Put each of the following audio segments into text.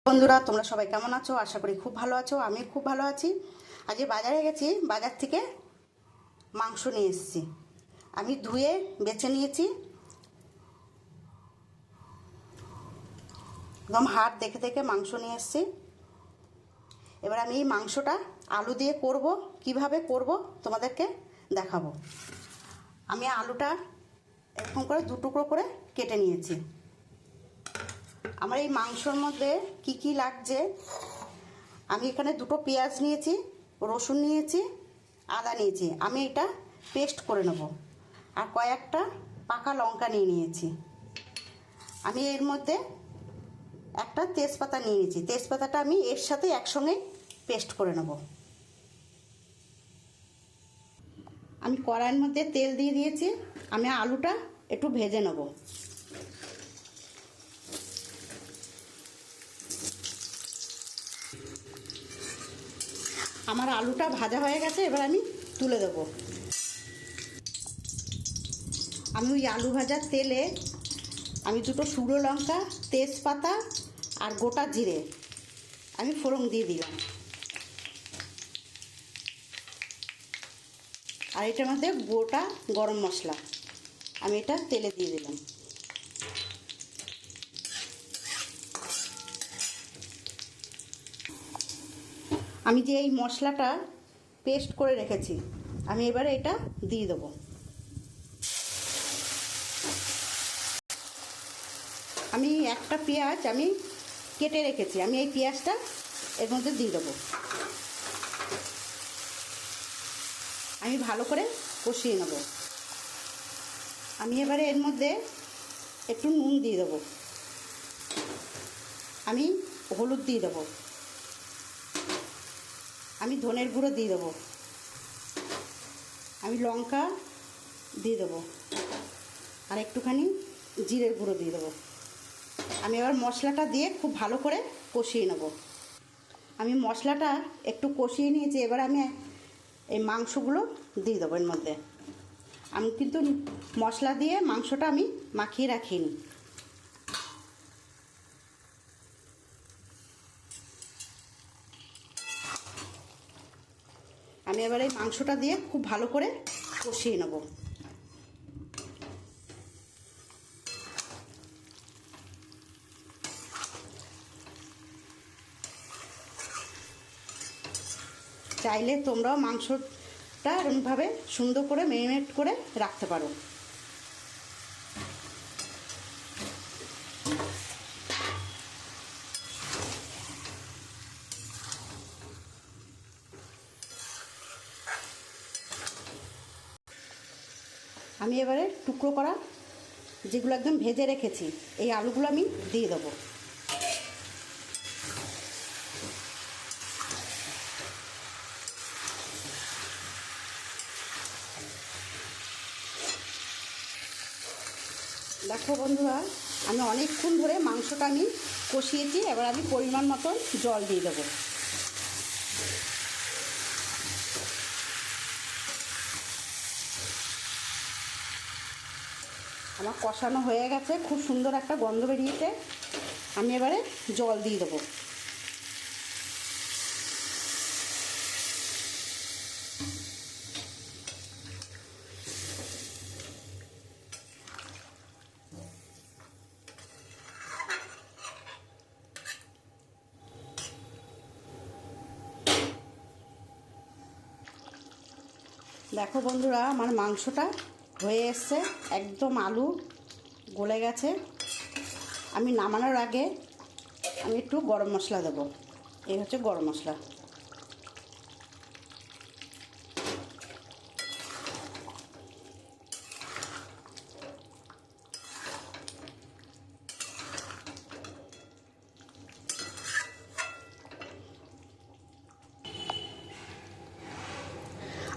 বন্ধুরা, তোমরা সবাই কেমন আছো? আশা করি খুব ভালো আছো। আমি খুব ভালো আছি। আজকে বাজারে গেছি, বাজার থেকে মাংস নিয়ে এসেছি। আমি ধুয়ে বেছে নিয়েছি, একদম হাড় দেখে দেখে মাংস নিয়ে এসেছি। এবার আমি এই মাংসটা আলু দিয়ে করব, কিভাবে করব তোমাদেরকে দেখাবো। আমি আলুটা এরকম করে দু টুকরো করে কেটে নিয়েছি। আমার এই মাংসর মধ্যে কি কি লাগছে, আমি এখানে দুটো পেঁয়াজ নিয়েছি, রসুন নিয়েছি, আদা নিয়েছি। আমি এটা পেস্ট করে নেব। আর কয়েকটা পাকা লঙ্কা নিয়ে নিয়েছি। আমি এর মধ্যে একটা তেজপাতা নিয়ে নিয়েছি। তেজপাতাটা আমি এর সাথে একসঙ্গে পেস্ট করে নেব। আমি কড়াইয়ের মধ্যে তেল দিয়ে দিয়েছি। আমি আলুটা একটু ভেজে নেব। আমার আলুটা ভাজা হয়ে গেছে, এবার আমি তুলে দেব। আমি ওই আলু ভাজার তেলে আমি দুটো শুকনো লঙ্কা, তেজপাতা আর গোটা জিরে আমি ফোড়ন দিয়ে দিলাম। আর এটার মধ্যে গোটা গরম মশলা আমি এটা তেলে দিয়ে দিলাম। আমি যে এই মশলাটা পেস্ট করে রেখেছি, আমি এবারে এটা দিয়ে দেবো। আমি একটা পেঁয়াজ আমি কেটে রেখেছি, আমি এই পেঁয়াজটা এর মধ্যে দিয়ে দেবো। আমি ভালো করে কষিয়ে নেব। আমি এবারে এর মধ্যে একটু নুন দিয়ে দেবো। আমি হলুদ দিয়ে দেবো। আমি ধনের গুঁড়ো দিয়ে দেবো। আমি লঙ্কা দিয়ে দেবো আর একটুখানি জিরের গুঁড়ো দিয়ে দেবো। আমি এবার মশলাটা দিয়ে খুব ভালো করে কষিয়ে নেব। আমি মশলাটা একটু কষিয়ে নিয়েছি। এবার আমি এই মাংসগুলো দিয়ে দেবো এর মধ্যে। আমি কিন্তু মশলা দিয়ে মাংসটা আমি মাখিয়ে রাখিনি। আমি এবার এই মাংসটা দিয়ে খুব ভালো করে কষিয়ে নেব। চাইলে তোমরাও মাংসটা এরকমভাবে সুন্দর করে ম্যারিনেট করে রাখতে পারো। আমি এবারে টুকরো করা যেগুলো একদম ভেজে রেখেছি এই আলুগুলো আমি দিয়ে দেবো। দেখো বন্ধুরা, আমি অনেকক্ষণ ধরে মাংসটা আমি কষিয়েছি। এবার আমি পরিমাণ মতন জল দিয়ে দেবো। আমার কষানো হয়ে গেছে, খুব সুন্দর একটা গন্ধ বেরিয়েছে। আমি এবারে জল দিয়ে দেবো। দেখো বন্ধুরা, আমার মাংসটা হয়ে এসছে, একদম আলু গলে গেছে। আমি নামানোর আগে আমি একটু গরম মশলা দেবো। এই হচ্ছে গরম মশলা।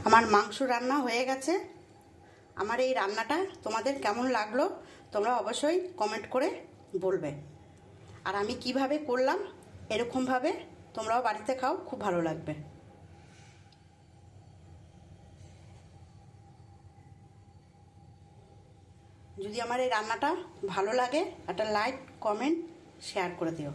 আমার মাংস রান্না হয়ে গেছে। আমার এই রান্নাটা তোমাদের কেমন লাগলো তোমরা অবশ্যই কমেন্ট করে বলবে। আর আমি কিভাবে করলাম এরকমভাবে তোমরাও বাড়িতে খাও, খুব ভালো লাগবে। যদি আমার এই রান্নাটা ভালো লাগে একটা লাইক, কমেন্ট, শেয়ার করে দিও।